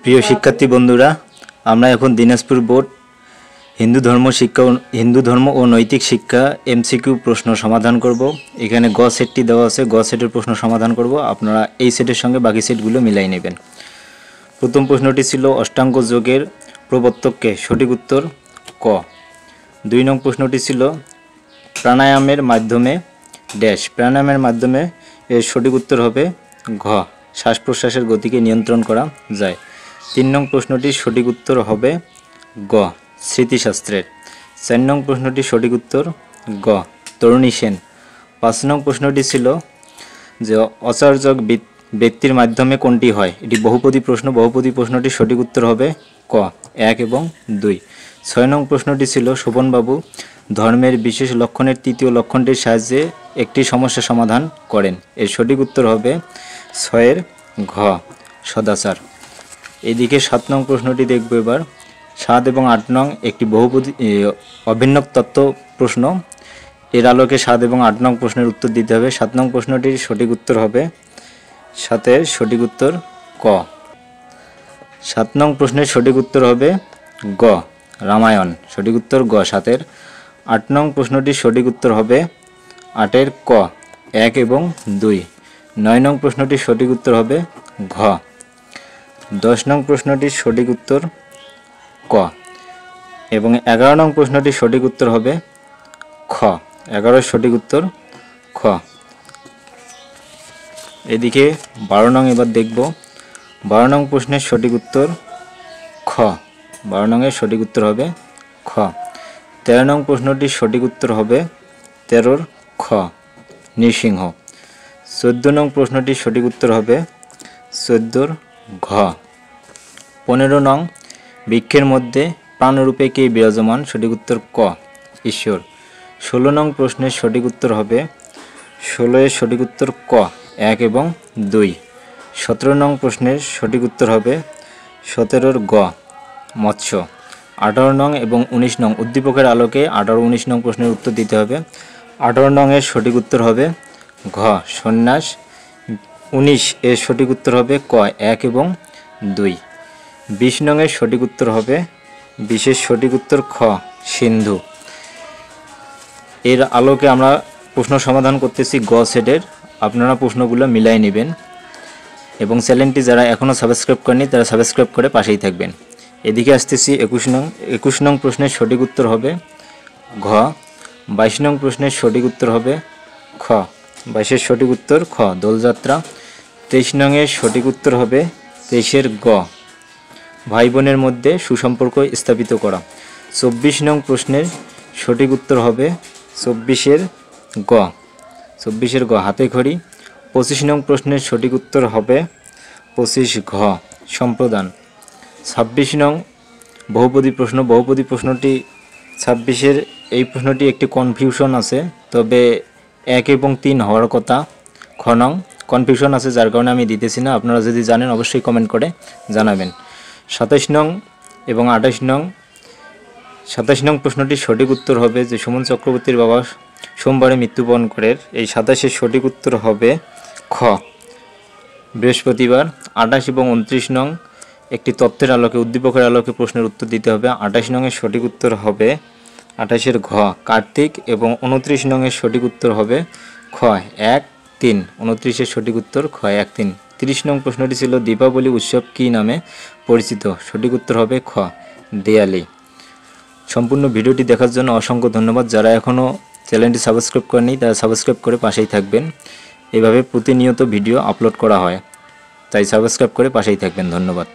প্রিয় শিক্ষার্থী বন্ধুরা, আমরা এখন দিনাজপুর বোর্ড হিন্দু ধর্ম ও নৈতিক শিক্ষা এমসিকিউ প্রশ্ন সমাধান করব। এখানে গ সেটটি দেওয়া আছে, গ সেটের প্রশ্ন সমাধান করব। আপনারা এই সেটের সঙ্গে বাকি সেটগুলো মিলাই নেবেন। প্রথম প্রশ্নটি ছিল অষ্টাঙ্গ যোগের প্রবর্তককে, সঠিক উত্তর ক। 2 নং প্রশ্নটি ছিল প্রাণায়ামের মাধ্যমে ড্যাশ, প্রাণায়ামের মাধ্যমে এর সঠিক উত্তর হবে ঘ, শ্বাস প্রশ্বাসের গতিকে নিয়ন্ত্রণ করা যায়। 3 নং প্রশ্নটির সঠিক উত্তর হবে গ, স্মৃতিশাস্ত্রের। 4 নং প্রশ্নটির সঠিক উত্তর গ, তরুণী সেন। 5 নং প্রশ্নটি ছিল যে অচার্যক ব্যক্তির মাধ্যমে কোনটি হয়, এটি বহুপদী প্রশ্ন। বহুপদী প্রশ্নটির সঠিক উত্তর হবে ক, 1 এবং 2। 6 নং প্রশ্নটি ছিল শোভনবাবু ধর্মের বিশেষ লক্ষণের তৃতীয় লক্ষণটির সাহায্যে একটি সমস্যা সমাধান করেন, এর সঠিক উত্তর হবে 6 ঘ, সদাচার। এদিকে 7 নং প্রশ্নটি দেখব এবার। 7 এবং 8 নং একটি বহুপদী অভিন্ন তত্ত্ব প্রশ্ন। এর আলোকে 7 এবং 8 নং প্রশ্নের উত্তর দিতে হবে। 7 নং প্রশ্নটির সঠিক উত্তর হবে 7-এর সঠিক উত্তর ক। 7 নং প্রশ্নের সঠিক উত্তর হবে গ, রামায়ণ, সঠিক উত্তর গ 7-এর। 8 নং প্রশ্নটির সঠিক উত্তর হবে 8-এর ক, 1 এবং 2। 9 নং প্রশ্নটির সঠিক উত্তর হবে ঘ। 10 নং প্রশ্নটির সঠিক উত্তর ক এবং 11 নং প্রশ্নটির সঠিক উত্তর হবে খ। 11-এর সঠিক উত্তর খ। এদিকে 12 নং এবার দেখব। 12 নং প্রশ্নের সঠিক উত্তর খ, 12 নংয়ের সঠিক উত্তর হবে খ। 13 নং প্রশ্নটির সঠিক উত্তর হবে 13-র খ, নৃসিংহ। 14 নং প্রশ্নটির সঠিক উত্তর হবে 14-র ঘ। 15 নং বৃক্ষের মধ্যে প্রাণরূপে কে বিরাজমান, সঠিক উত্তর ক, ঈশ্বর। 16 নং প্রশ্নের সঠিক উত্তর হবে 16-এর সঠিক উত্তর ক, 1 এবং 2। 17 নং প্রশ্নের সঠিক উত্তর হবে 17-র গ, মৎস্য। 18 নং এবং 19 নং উদ্দীপকের আলোকে 18-19 নং প্রশ্নের উত্তর দিতে হবে। 18 নং এর সঠিক উত্তর হবে ঘ, সন্ন্যাস। 19-এর সঠিক উত্তর হবে ক, 1 এবং 2। 20 নং এর সঠিক উত্তর হবে 20-এর সঠিক উত্তর খ, সিন্ধু। এর আলোকে আমরা প্রশ্ন সমাধান করতেছি গ সেটের। আপনারা প্রশ্নগুলো মিলাই নেবেন এবং চ্যানেলটি যারা এখনও সাবস্ক্রাইব করেনি তারা সাবস্ক্রাইব করে পাশেই থাকবেন। এদিকে আসতেছি 21 নং প্রশ্নের সঠিক উত্তর হবে ঘ। 22 নং প্রশ্নের সঠিক উত্তর হবে খ, 22-এর সঠিক উত্তর খ, দোলযাত্রা। 23 নং এর সঠিক উত্তর হবে 23-এর গ, ভাই বোনের মধ্যে সুসম্পর্ক স্থাপিত করা। 24 নং প্রশ্নের সঠিক উত্তর হবে 24-এর গ, 24-এর গ, হাতে খড়ি। 25 নং প্রশ্নের সঠিক উত্তর হবে 25 ঘ, সম্প্রদান। 26 নং বহুপদী প্রশ্ন। বহুপদী প্রশ্নটি 26-এর এই প্রশ্নটি একটি কনফিউশন আছে, তবে 1 এবং 3 হওয়ার কথা। খ নং কনফিউশন আছে, যার কারণে আমি দিতেছি না। আপনারা যদি জানেন অবশ্যই কমেন্ট করে জানাবেন। 27 নং এবং 28 নং 27 নং প্রশ্নটির সঠিক উত্তর হবে যে সুমন চক্রবর্তীর বাবা সোমবারে মৃত্যুবরণ করেন, এই 27-এর সঠিক উত্তর হবে খ, বৃহস্পতিবার। 28 এবং 29 নং একটি তথ্যের আলোকে উদ্দীপকের আলোকে প্রশ্নের উত্তর দিতে হবে। 28 নং এর সঠিক উত্তর হবে 28-এর ঘ, কার্তিক। এবং 29 নং এর সঠিক উত্তর হবে খ, 1, 3। 29-এর সঠিক উত্তর খ, 1, 3। 30 নং প্রশ্নটি ছিল দীপাবলি উৎসব কী নামে পরিচিত, সঠিক উত্তর হবে খ, দেয়ালি। সম্পূর্ণ ভিডিওটি দেখার জন্য অসংখ্য ধন্যবাদ। যারা এখনও চ্যানেলটি সাবস্ক্রাইব করেনি তারা সাবস্ক্রাইব করে পাশেই থাকবেন। এভাবে প্রতিনিয়ত ভিডিও আপলোড করা হয়, তাই সাবস্ক্রাইব করে পাশেই থাকবেন। ধন্যবাদ।